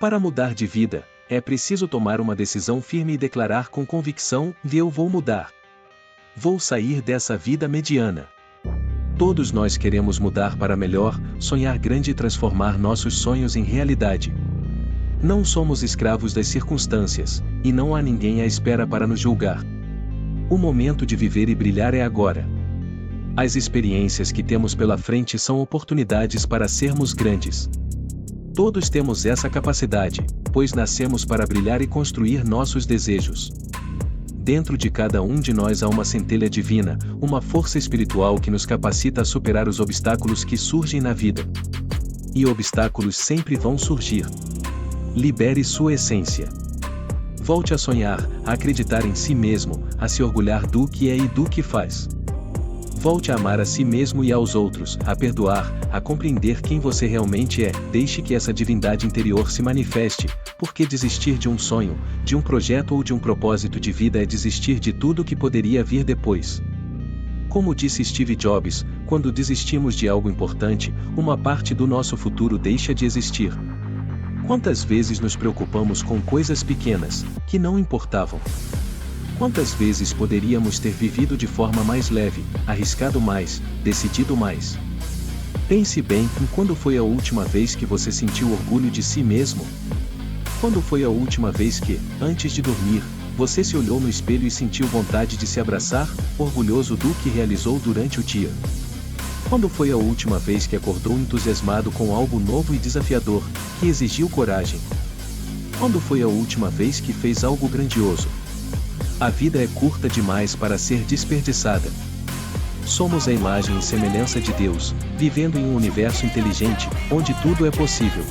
Para mudar de vida, é preciso tomar uma decisão firme e declarar com convicção: eu vou mudar. Vou sair dessa vida mediana. Todos nós queremos mudar para melhor, sonhar grande e transformar nossos sonhos em realidade. Não somos escravos das circunstâncias, e não há ninguém à espera para nos julgar. O momento de viver e brilhar é agora. As experiências que temos pela frente são oportunidades para sermos grandes. Todos temos essa capacidade, pois nascemos para brilhar e construir nossos desejos. Dentro de cada um de nós há uma centelha divina, uma força espiritual que nos capacita a superar os obstáculos que surgem na vida. E obstáculos sempre vão surgir. Libere sua essência. Volte a sonhar, a acreditar em si mesmo, a se orgulhar do que é e do que faz. Volte a amar a si mesmo e aos outros, a perdoar, a compreender quem você realmente é. Deixe que essa divindade interior se manifeste, porque desistir de um sonho, de um projeto ou de um propósito de vida é desistir de tudo que poderia vir depois. Como disse Steve Jobs, quando desistimos de algo importante, uma parte do nosso futuro deixa de existir. Quantas vezes nos preocupamos com coisas pequenas, que não importavam? Quantas vezes poderíamos ter vivido de forma mais leve, arriscado mais, decidido mais? Pense bem em quando foi a última vez que você sentiu orgulho de si mesmo? Quando foi a última vez que, antes de dormir, você se olhou no espelho e sentiu vontade de se abraçar, orgulhoso do que realizou durante o dia? Quando foi a última vez que acordou entusiasmado com algo novo e desafiador, que exigiu coragem? Quando foi a última vez que fez algo grandioso? A vida é curta demais para ser desperdiçada. Somos a imagem e semelhança de Deus, vivendo em um universo inteligente, onde tudo é possível.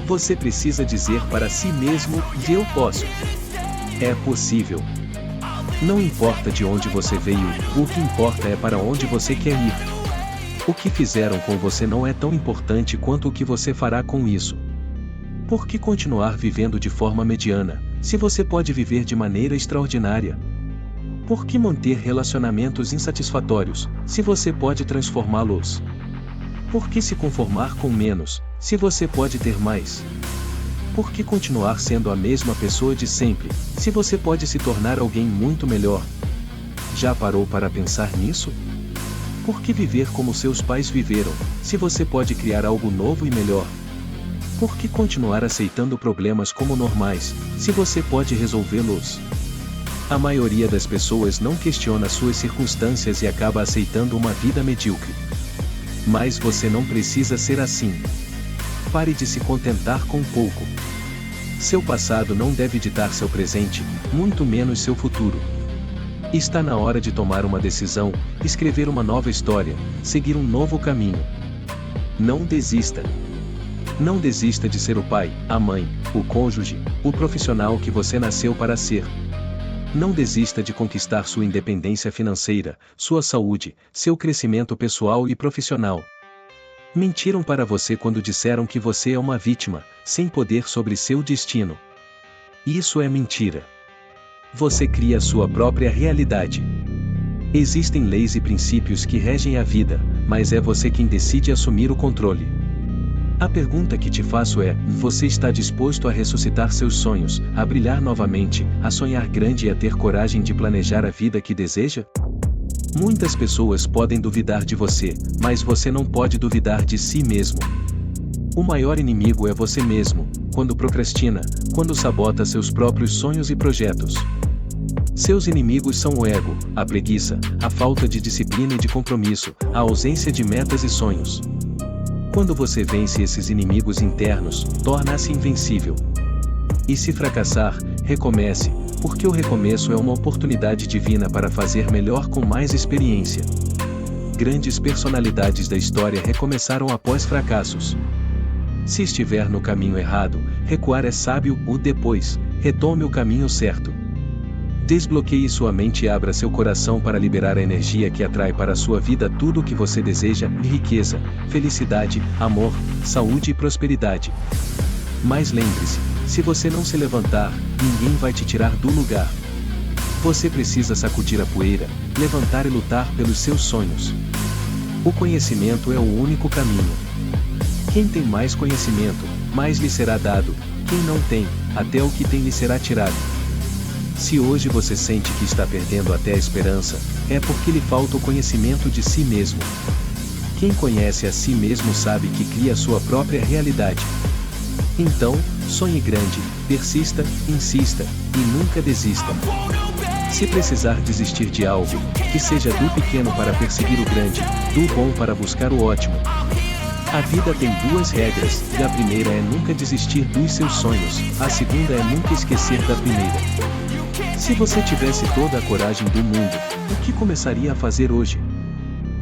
Você precisa dizer para si mesmo: eu posso. É possível. Não importa de onde você veio, o que importa é para onde você quer ir. O que fizeram com você não é tão importante quanto o que você fará com isso. Por que continuar vivendo de forma mediana, se você pode viver de maneira extraordinária? Por que manter relacionamentos insatisfatórios, se você pode transformá-los? Por que se conformar com menos, se você pode ter mais? Por que continuar sendo a mesma pessoa de sempre, se você pode se tornar alguém muito melhor? Já parou para pensar nisso? Por que viver como seus pais viveram, se você pode criar algo novo e melhor? Por que continuar aceitando problemas como normais, se você pode resolvê-los? A maioria das pessoas não questiona suas circunstâncias e acaba aceitando uma vida medíocre. Mas você não precisa ser assim. Pare de se contentar com pouco. Seu passado não deve ditar seu presente, muito menos seu futuro. Está na hora de tomar uma decisão, escrever uma nova história, seguir um novo caminho. Não desista. Não desista de ser o pai, a mãe, o cônjuge, o profissional que você nasceu para ser. Não desista de conquistar sua independência financeira, sua saúde, seu crescimento pessoal e profissional. Mentiram para você quando disseram que você é uma vítima, sem poder sobre seu destino. Isso é mentira. Você cria sua própria realidade. Existem leis e princípios que regem a vida, mas é você quem decide assumir o controle. A pergunta que te faço é: você está disposto a ressuscitar seus sonhos, a brilhar novamente, a sonhar grande e a ter coragem de planejar a vida que deseja? Muitas pessoas podem duvidar de você, mas você não pode duvidar de si mesmo. O maior inimigo é você mesmo, quando procrastina, quando sabota seus próprios sonhos e projetos. Seus inimigos são o ego, a preguiça, a falta de disciplina e de compromisso, a ausência de metas e sonhos. Quando você vence esses inimigos internos, torna-se invencível. E se fracassar, recomece, porque o recomeço é uma oportunidade divina para fazer melhor com mais experiência. Grandes personalidades da história recomeçaram após fracassos. Se estiver no caminho errado, recuar é sábio, o depois, retome o caminho certo. Desbloqueie sua mente e abra seu coração para liberar a energia que atrai para a sua vida tudo o que você deseja: riqueza, felicidade, amor, saúde e prosperidade. Mas lembre-se, se você não se levantar, ninguém vai te tirar do lugar. Você precisa sacudir a poeira, levantar e lutar pelos seus sonhos. O conhecimento é o único caminho. Quem tem mais conhecimento, mais lhe será dado, quem não tem, até o que tem lhe será tirado. Se hoje você sente que está perdendo até a esperança, é porque lhe falta o conhecimento de si mesmo. Quem conhece a si mesmo sabe que cria a sua própria realidade. Então, sonhe grande, persista, insista, e nunca desista. Se precisar desistir de algo, que seja do pequeno para perseguir o grande, do bom para buscar o ótimo. A vida tem duas regras, e a primeira é nunca desistir dos seus sonhos, a segunda é nunca esquecer da primeira. Se você tivesse toda a coragem do mundo, o que começaria a fazer hoje?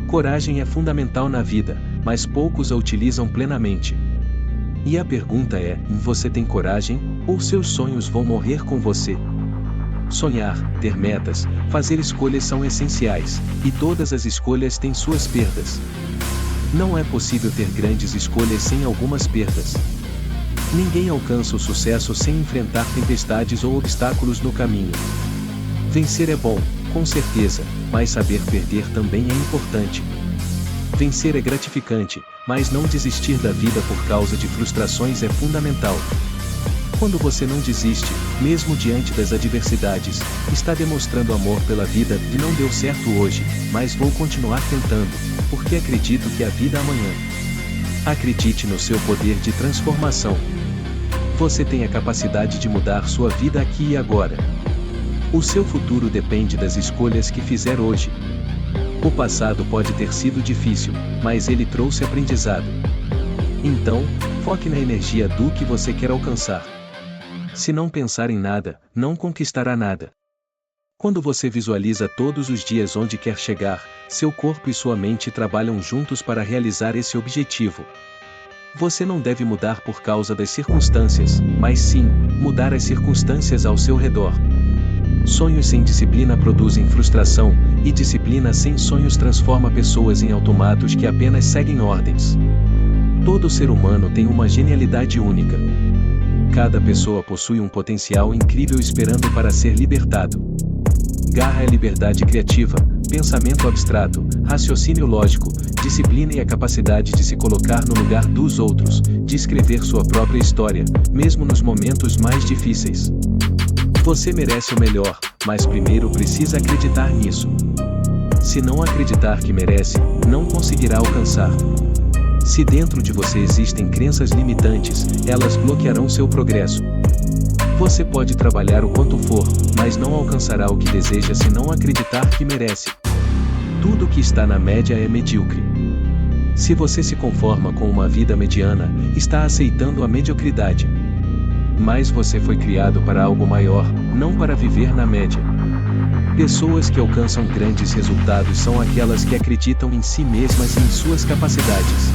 Coragem é fundamental na vida, mas poucos a utilizam plenamente. E a pergunta é, você tem coragem, ou seus sonhos vão morrer com você? Sonhar, ter metas, fazer escolhas são essenciais, e todas as escolhas têm suas perdas. Não é possível ter grandes escolhas sem algumas perdas. Ninguém alcança o sucesso sem enfrentar tempestades ou obstáculos no caminho. Vencer é bom, com certeza, mas saber perder também é importante. Vencer é gratificante, mas não desistir da vida por causa de frustrações é fundamental. Quando você não desiste, mesmo diante das adversidades, está demonstrando amor pela vida e não deu certo hoje, mas vou continuar tentando, porque acredito que há vida amanhã. Acredite no seu poder de transformação. Você tem a capacidade de mudar sua vida aqui e agora. O seu futuro depende das escolhas que fizer hoje. O passado pode ter sido difícil, mas ele trouxe aprendizado. Então, foque na energia do que você quer alcançar. Se não pensar em nada, não conquistará nada. Quando você visualiza todos os dias onde quer chegar, seu corpo e sua mente trabalham juntos para realizar esse objetivo. Você não deve mudar por causa das circunstâncias, mas sim, mudar as circunstâncias ao seu redor. Sonhos sem disciplina produzem frustração, e disciplina sem sonhos transforma pessoas em automatos que apenas seguem ordens. Todo ser humano tem uma genialidade única. Cada pessoa possui um potencial incrível esperando para ser libertado. Garra é liberdade criativa, pensamento abstrato, raciocínio lógico, disciplina e a capacidade de se colocar no lugar dos outros, de escrever sua própria história, mesmo nos momentos mais difíceis. Você merece o melhor, mas primeiro precisa acreditar nisso. Se não acreditar que merece, não conseguirá alcançar. Se dentro de você existem crenças limitantes, elas bloquearão seu progresso. Você pode trabalhar o quanto for, mas não alcançará o que deseja se não acreditar que merece. Tudo que está na média é medíocre. Se você se conforma com uma vida mediana, está aceitando a mediocridade. Mas você foi criado para algo maior, não para viver na média. Pessoas que alcançam grandes resultados são aquelas que acreditam em si mesmas e em suas capacidades.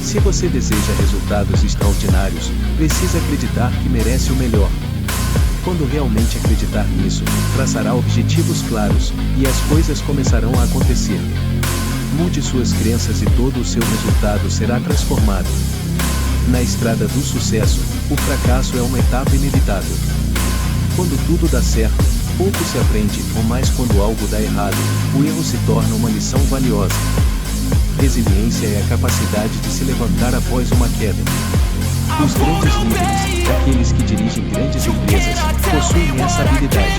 Se você deseja resultados extraordinários, precisa acreditar que merece o melhor. Quando realmente acreditar nisso, traçará objetivos claros, e as coisas começarão a acontecer. Mude suas crenças e todo o seu resultado será transformado. Na estrada do sucesso, o fracasso é uma etapa inevitável. Quando tudo dá certo, pouco se aprende, ou mais quando algo dá errado, o erro se torna uma lição valiosa. Resiliência é a capacidade de se levantar após uma queda. Os grandes líderes, aqueles que dirigem grandes empresas, possuem essa habilidade.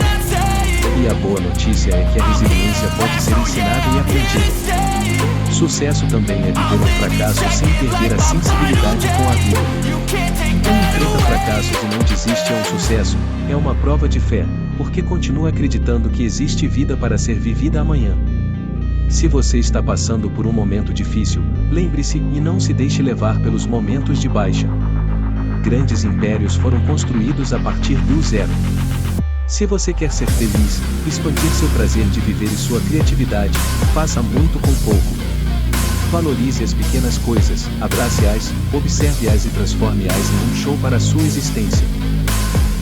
E a boa notícia é que a resiliência pode ser ensinada e aprendida. Sucesso também é viver um fracasso sem perder a sensibilidade com a vida. Quem enfrenta fracassos e não desiste a um sucesso, é uma prova de fé, porque continua acreditando que existe vida para ser vivida amanhã. Se você está passando por um momento difícil, lembre-se e não se deixe levar pelos momentos de baixa. Grandes impérios foram construídos a partir do zero. Se você quer ser feliz, expandir seu prazer de viver e sua criatividade, faça muito com pouco. Valorize as pequenas coisas, abrace-as, observe-as e transforme-as em um show para a sua existência.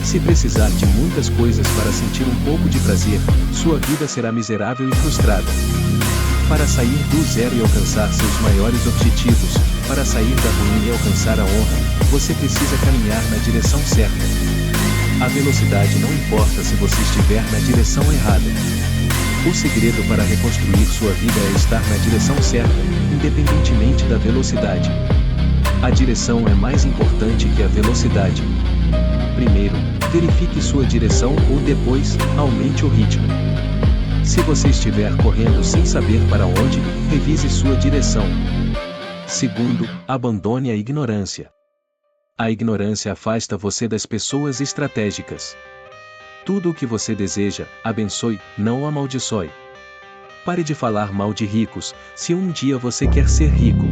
Se precisar de muitas coisas para sentir um pouco de prazer, sua vida será miserável e frustrada. Para sair do zero e alcançar seus maiores objetivos, para sair da ruína e alcançar a honra, você precisa caminhar na direção certa. A velocidade não importa se você estiver na direção errada. O segredo para reconstruir sua vida é estar na direção certa, independentemente da velocidade. A direção é mais importante que a velocidade. Primeiro, verifique sua direção ou depois, aumente o ritmo. Se você estiver correndo sem saber para onde, revise sua direção. Segundo, abandone a ignorância. A ignorância afasta você das pessoas estratégicas. Tudo o que você deseja, abençoe, não amaldiçoe. Pare de falar mal de ricos, se um dia você quer ser rico.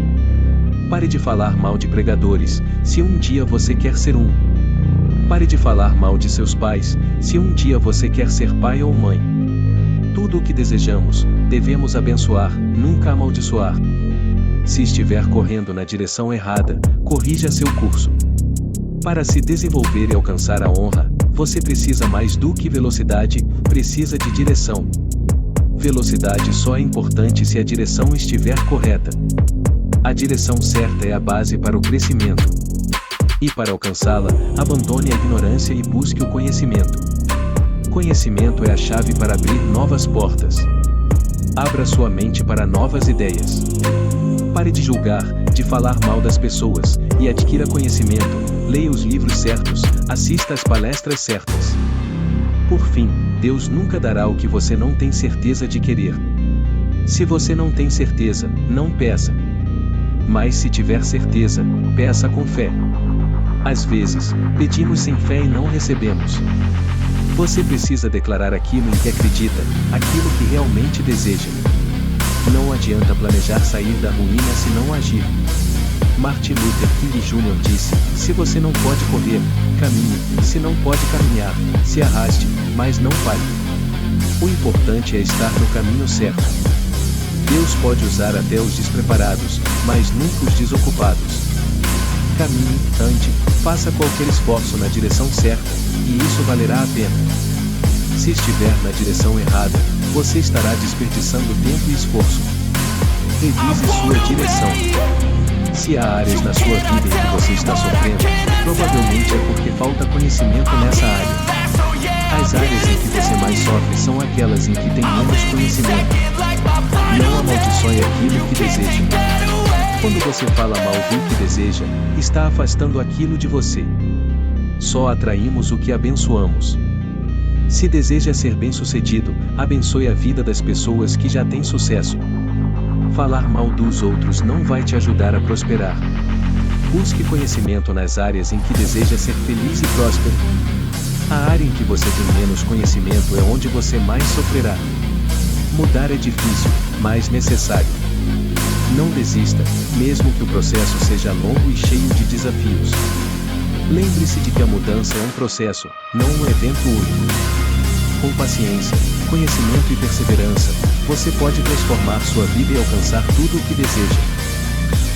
Pare de falar mal de pregadores, se um dia você quer ser um. Pare de falar mal de seus pais, se um dia você quer ser pai ou mãe. Tudo o que desejamos, devemos abençoar, nunca amaldiçoar. Se estiver correndo na direção errada, corrija seu curso. Para se desenvolver e alcançar a honra, você precisa mais do que velocidade, precisa de direção. Velocidade só é importante se a direção estiver correta. A direção certa é a base para o crescimento. E para alcançá-la, abandone a ignorância e busque o conhecimento. Conhecimento é a chave para abrir novas portas. Abra sua mente para novas ideias. Pare de julgar, de falar mal das pessoas, e adquira conhecimento, leia os livros certos, assista às palestras certas. Por fim, Deus nunca dará o que você não tem certeza de querer. Se você não tem certeza, não peça. Mas se tiver certeza, peça com fé. Às vezes, pedimos sem fé e não recebemos. Você precisa declarar aquilo em que acredita, aquilo que realmente deseja. Não adianta planejar sair da ruína se não agir. Martin Luther King Jr. disse: se você não pode correr, caminhe, se não pode caminhar, se arraste, mas não pare. O importante é estar no caminho certo. Deus pode usar até os despreparados, mas nunca os desocupados. Caminhe, ande, faça qualquer esforço na direção certa, e isso valerá a pena. Se estiver na direção errada, você estará desperdiçando tempo e esforço. Revise sua direção. Se há áreas na sua vida em que você está sofrendo, provavelmente é porque falta conhecimento nessa área. As áreas em que você mais sofre são aquelas em que tem menos conhecimento. Não amaldiçoe aquilo que deseja. Quando você fala mal do que deseja, está afastando aquilo de você. Só atraímos o que abençoamos. Se deseja ser bem-sucedido, abençoe a vida das pessoas que já têm sucesso. Falar mal dos outros não vai te ajudar a prosperar. Busque conhecimento nas áreas em que deseja ser feliz e próspero. A área em que você tem menos conhecimento é onde você mais sofrerá. Mudar é difícil, mas necessário. Não desista, mesmo que o processo seja longo e cheio de desafios. Lembre-se de que a mudança é um processo, não um evento único. Com paciência, conhecimento e perseverança, você pode transformar sua vida e alcançar tudo o que deseja.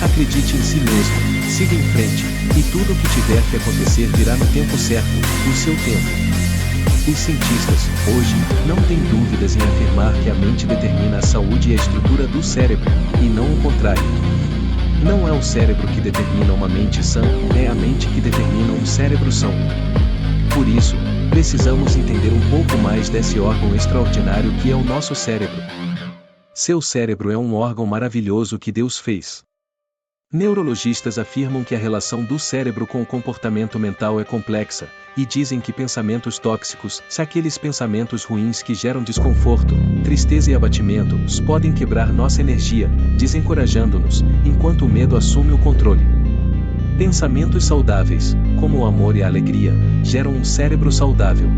Acredite em si mesmo, siga em frente, e tudo o que tiver que acontecer virá no tempo certo, no seu tempo. Os cientistas, hoje, não têm dúvidas em afirmar que a mente determina a saúde e a estrutura do cérebro, e não o contrário. Não é o cérebro que determina uma mente sã, é a mente que determina um cérebro são. Por isso, precisamos entender um pouco mais desse órgão extraordinário que é o nosso cérebro. Seu cérebro é um órgão maravilhoso que Deus fez. Neurologistas afirmam que a relação do cérebro com o comportamento mental é complexa, e dizem que pensamentos tóxicos, aqueles pensamentos ruins que geram desconforto, tristeza e abatimento, podem quebrar nossa energia, desencorajando-nos, enquanto o medo assume o controle. Pensamentos saudáveis, como o amor e a alegria, geram um cérebro saudável.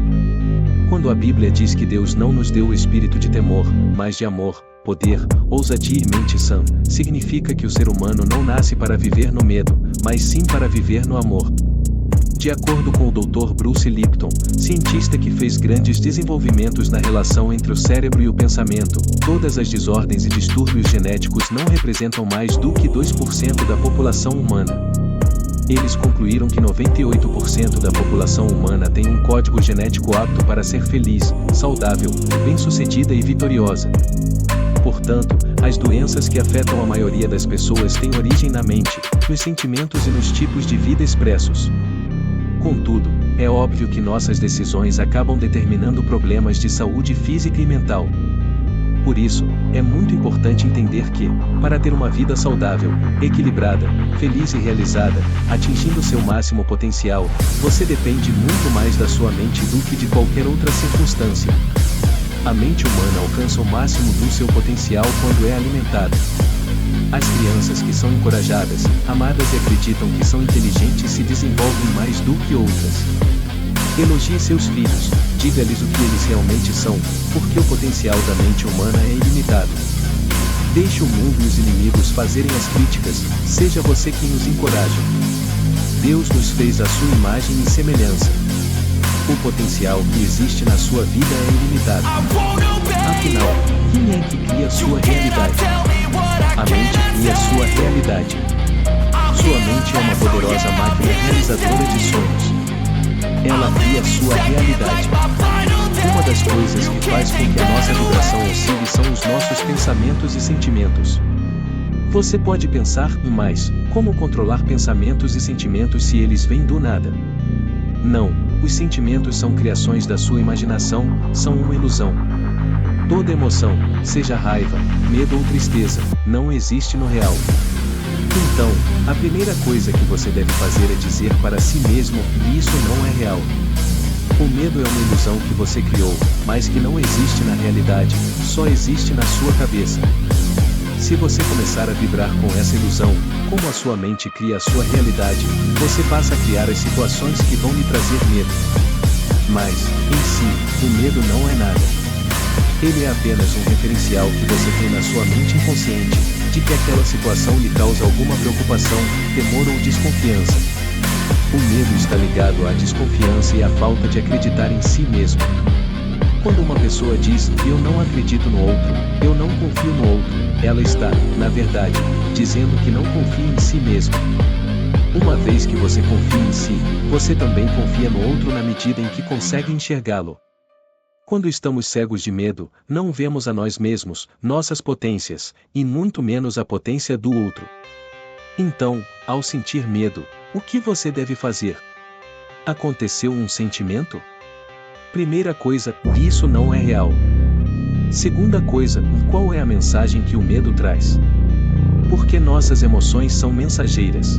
Quando a Bíblia diz que Deus não nos deu o espírito de temor, mas de amor, poder, ousadia e mente sã, significa que o ser humano não nasce para viver no medo, mas sim para viver no amor. De acordo com o Dr. Bruce Lipton, cientista que fez grandes desenvolvimentos na relação entre o cérebro e o pensamento, todas as desordens e distúrbios genéticos não representam mais do que 2% da população humana. Eles concluíram que 98% da população humana tem um código genético apto para ser feliz, saudável, bem-sucedida e vitoriosa. Portanto, as doenças que afetam a maioria das pessoas têm origem na mente, nos sentimentos e nos tipos de vida expressos. Contudo, é óbvio que nossas decisões acabam determinando problemas de saúde física e mental. Por isso, é muito importante entender que, para ter uma vida saudável, equilibrada, feliz e realizada, atingindo seu máximo potencial, você depende muito mais da sua mente do que de qualquer outra circunstância. A mente humana alcança o máximo do seu potencial quando é alimentada. As crianças que são encorajadas, amadas e acreditam que são inteligentes se desenvolvem mais do que outras. Elogie seus filhos, diga-lhes o que eles realmente são, porque o potencial da mente humana é ilimitado. Deixe o mundo e os inimigos fazerem as críticas, seja você quem os encoraja. Deus nos fez à sua imagem e semelhança. O potencial que existe na sua vida é ilimitado. Afinal, quem é que cria a sua realidade? A mente cria a sua realidade. Sua mente é uma poderosa máquina realizadora de sonhos. Ela cria a sua realidade. Uma das coisas que faz com que a nossa vibração oscile são os nossos pensamentos e sentimentos. Você pode pensar, mas como controlar pensamentos e sentimentos se eles vêm do nada? Não, os sentimentos são criações da sua imaginação, são uma ilusão. Toda emoção, seja raiva, medo ou tristeza, não existe no real. Então, a primeira coisa que você deve fazer é dizer para si mesmo, isso não é real. O medo é uma ilusão que você criou, mas que não existe na realidade, só existe na sua cabeça. Se você começar a vibrar com essa ilusão, como a sua mente cria a sua realidade, você passa a criar as situações que vão lhe trazer medo. Mas, em si, o medo não é nada. Ele é apenas um referencial que você tem na sua mente inconsciente, de que aquela situação lhe causa alguma preocupação, temor ou desconfiança. O medo está ligado à desconfiança e à falta de acreditar em si mesmo. Quando uma pessoa diz, eu não acredito no outro, eu não confio no outro, ela está, na verdade, dizendo que não confia em si mesmo. Uma vez que você confia em si, você também confia no outro na medida em que consegue enxergá-lo. Quando estamos cegos de medo, não vemos a nós mesmos, nossas potências, e muito menos a potência do outro. Então, ao sentir medo, o que você deve fazer? Aconteceu um sentimento? Primeira coisa, isso não é real. Segunda coisa, qual é a mensagem que o medo traz? Porque nossas emoções são mensageiras.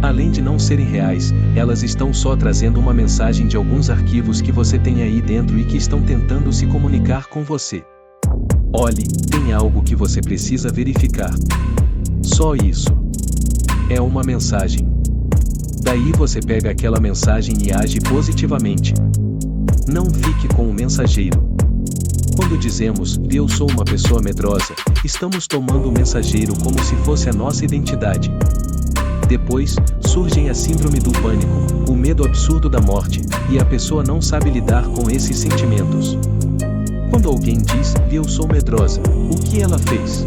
Além de não serem reais, elas estão só trazendo uma mensagem de alguns arquivos que você tem aí dentro e que estão tentando se comunicar com você. Olhe, tem algo que você precisa verificar. Só isso. É uma mensagem. Daí você pega aquela mensagem e age positivamente. Não fique com o mensageiro. Quando dizemos, eu sou uma pessoa medrosa, estamos tomando o mensageiro como se fosse a nossa identidade. Depois, surgem a síndrome do pânico, o medo absurdo da morte, e a pessoa não sabe lidar com esses sentimentos. Quando alguém diz, eu sou medrosa, o que ela fez?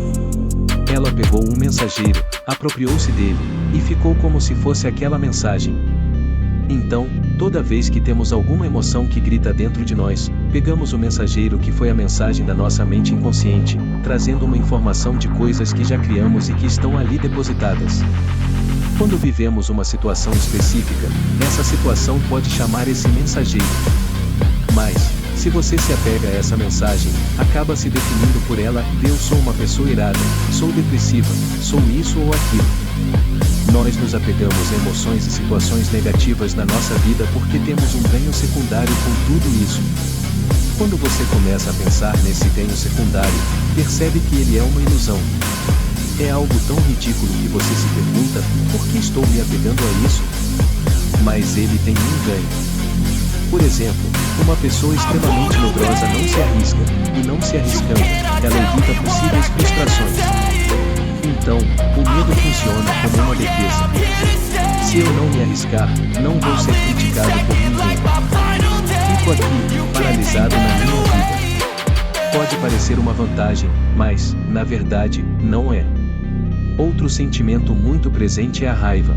Ela pegou um mensageiro, apropriou-se dele, e ficou como se fosse aquela mensagem. Então, toda vez que temos alguma emoção que grita dentro de nós, pegamos o mensageiro que foi a mensagem da nossa mente inconsciente, trazendo uma informação de coisas que já criamos e que estão ali depositadas. Quando vivemos uma situação específica, essa situação pode chamar esse mensageiro. Mas, se você se apega a essa mensagem, acaba se definindo por ela, eu sou uma pessoa irada, sou depressiva, sou isso ou aquilo. Nós nos apegamos a emoções e situações negativas na nossa vida porque temos um ganho secundário com tudo isso. Quando você começa a pensar nesse ganho secundário, percebe que ele é uma ilusão. É algo tão ridículo que você se pergunta, por que estou me apegando a isso? Mas ele tem um ganho. Por exemplo, uma pessoa extremamente medrosa não se arrisca, e não se arriscando, ela evita possíveis frustrações. Então, o medo funciona como uma defesa. Se eu não me arriscar, não vou ser criticado por ninguém. Fico aqui, paralisado na minha vida. Pode parecer uma vantagem, mas, na verdade, não é. Outro sentimento muito presente é a raiva.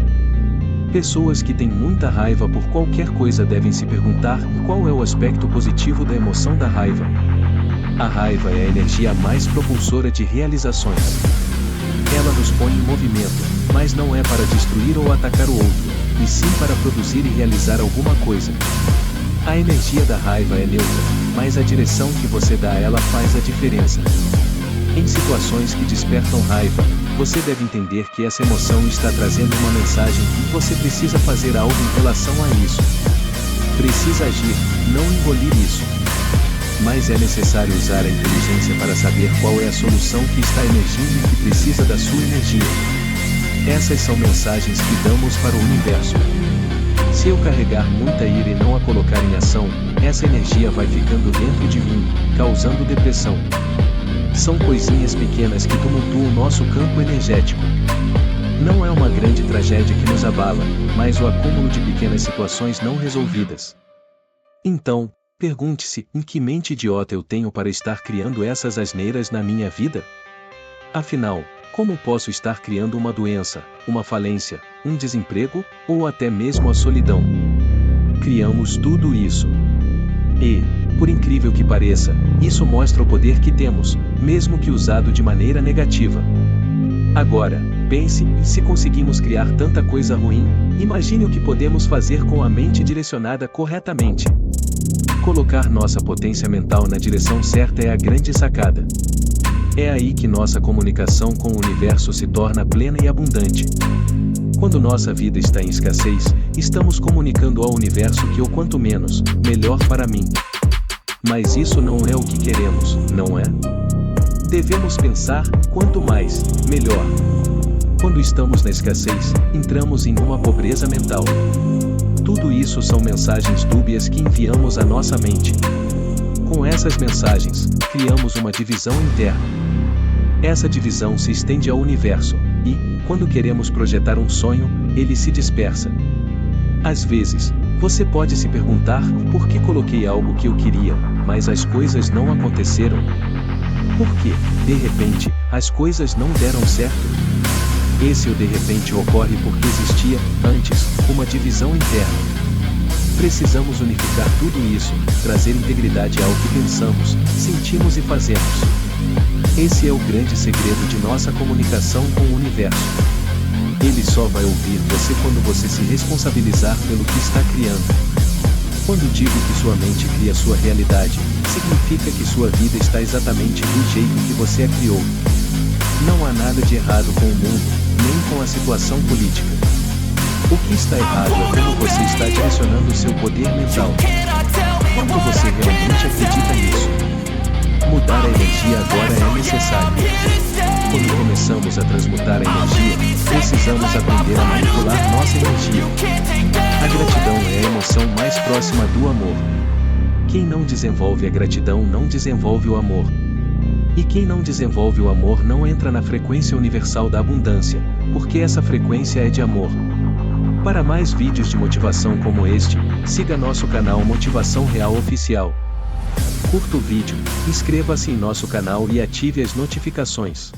Pessoas que têm muita raiva por qualquer coisa devem se perguntar qual é o aspecto positivo da emoção da raiva. A raiva é a energia mais propulsora de realizações. Ela nos põe em movimento, mas não é para destruir ou atacar o outro, e sim para produzir e realizar alguma coisa. A energia da raiva é neutra, mas a direção que você dá a ela faz a diferença. Em situações que despertam raiva, você deve entender que essa emoção está trazendo uma mensagem e você precisa fazer algo em relação a isso. Precisa agir, não engolir isso. Mas é necessário usar a inteligência para saber qual é a solução que está emergindo e que precisa da sua energia. Essas são mensagens que damos para o universo. Se eu carregar muita ira e não a colocar em ação, essa energia vai ficando dentro de mim, causando depressão. São coisinhas pequenas que tumultuam o nosso campo energético. Não é uma grande tragédia que nos abala, mas o acúmulo de pequenas situações não resolvidas. Então, pergunte-se, em que mente idiota eu tenho para estar criando essas asneiras na minha vida? Afinal, como posso estar criando uma doença, uma falência, um desemprego, ou até mesmo a solidão? Criamos tudo isso. E, por incrível que pareça, isso mostra o poder que temos, mesmo que usado de maneira negativa. Agora, pense, se conseguimos criar tanta coisa ruim, imagine o que podemos fazer com a mente direcionada corretamente. Colocar nossa potência mental na direção certa é a grande sacada. É aí que nossa comunicação com o universo se torna plena e abundante. Quando nossa vida está em escassez, estamos comunicando ao universo que o quanto menos, melhor para mim. Mas isso não é o que queremos, não é? Devemos pensar, quanto mais, melhor. Quando estamos na escassez, entramos em uma pobreza mental. Tudo isso são mensagens dúbias que enviamos à nossa mente. Com essas mensagens, criamos uma divisão interna. Essa divisão se estende ao universo, e, quando queremos projetar um sonho, ele se dispersa. Às vezes, você pode se perguntar, por que coloquei algo que eu queria, mas as coisas não aconteceram? Por que, de repente, as coisas não deram certo? Esse de repente ocorre porque existia, antes, uma divisão interna. Precisamos unificar tudo isso, trazer integridade ao que pensamos, sentimos e fazemos. Esse é o grande segredo de nossa comunicação com o universo. Ele só vai ouvir você quando você se responsabilizar pelo que está criando. Quando digo que sua mente cria sua realidade, significa que sua vida está exatamente do jeito que você a criou. Não há nada de errado com o mundo, nem com a situação política. O que está errado é como você está direcionando o seu poder mental. Quanto você realmente acredita nisso? Mudar a energia agora é necessário. Quando começamos a transmutar a energia, precisamos aprender a manipular nossa energia. A gratidão é a emoção mais próxima do amor. Quem não desenvolve a gratidão não desenvolve o amor. E quem não desenvolve o amor não entra na frequência universal da abundância, porque essa frequência é de amor. Para mais vídeos de motivação como este, siga nosso canal Motivação Real Oficial. Curta o vídeo, inscreva-se em nosso canal e ative as notificações.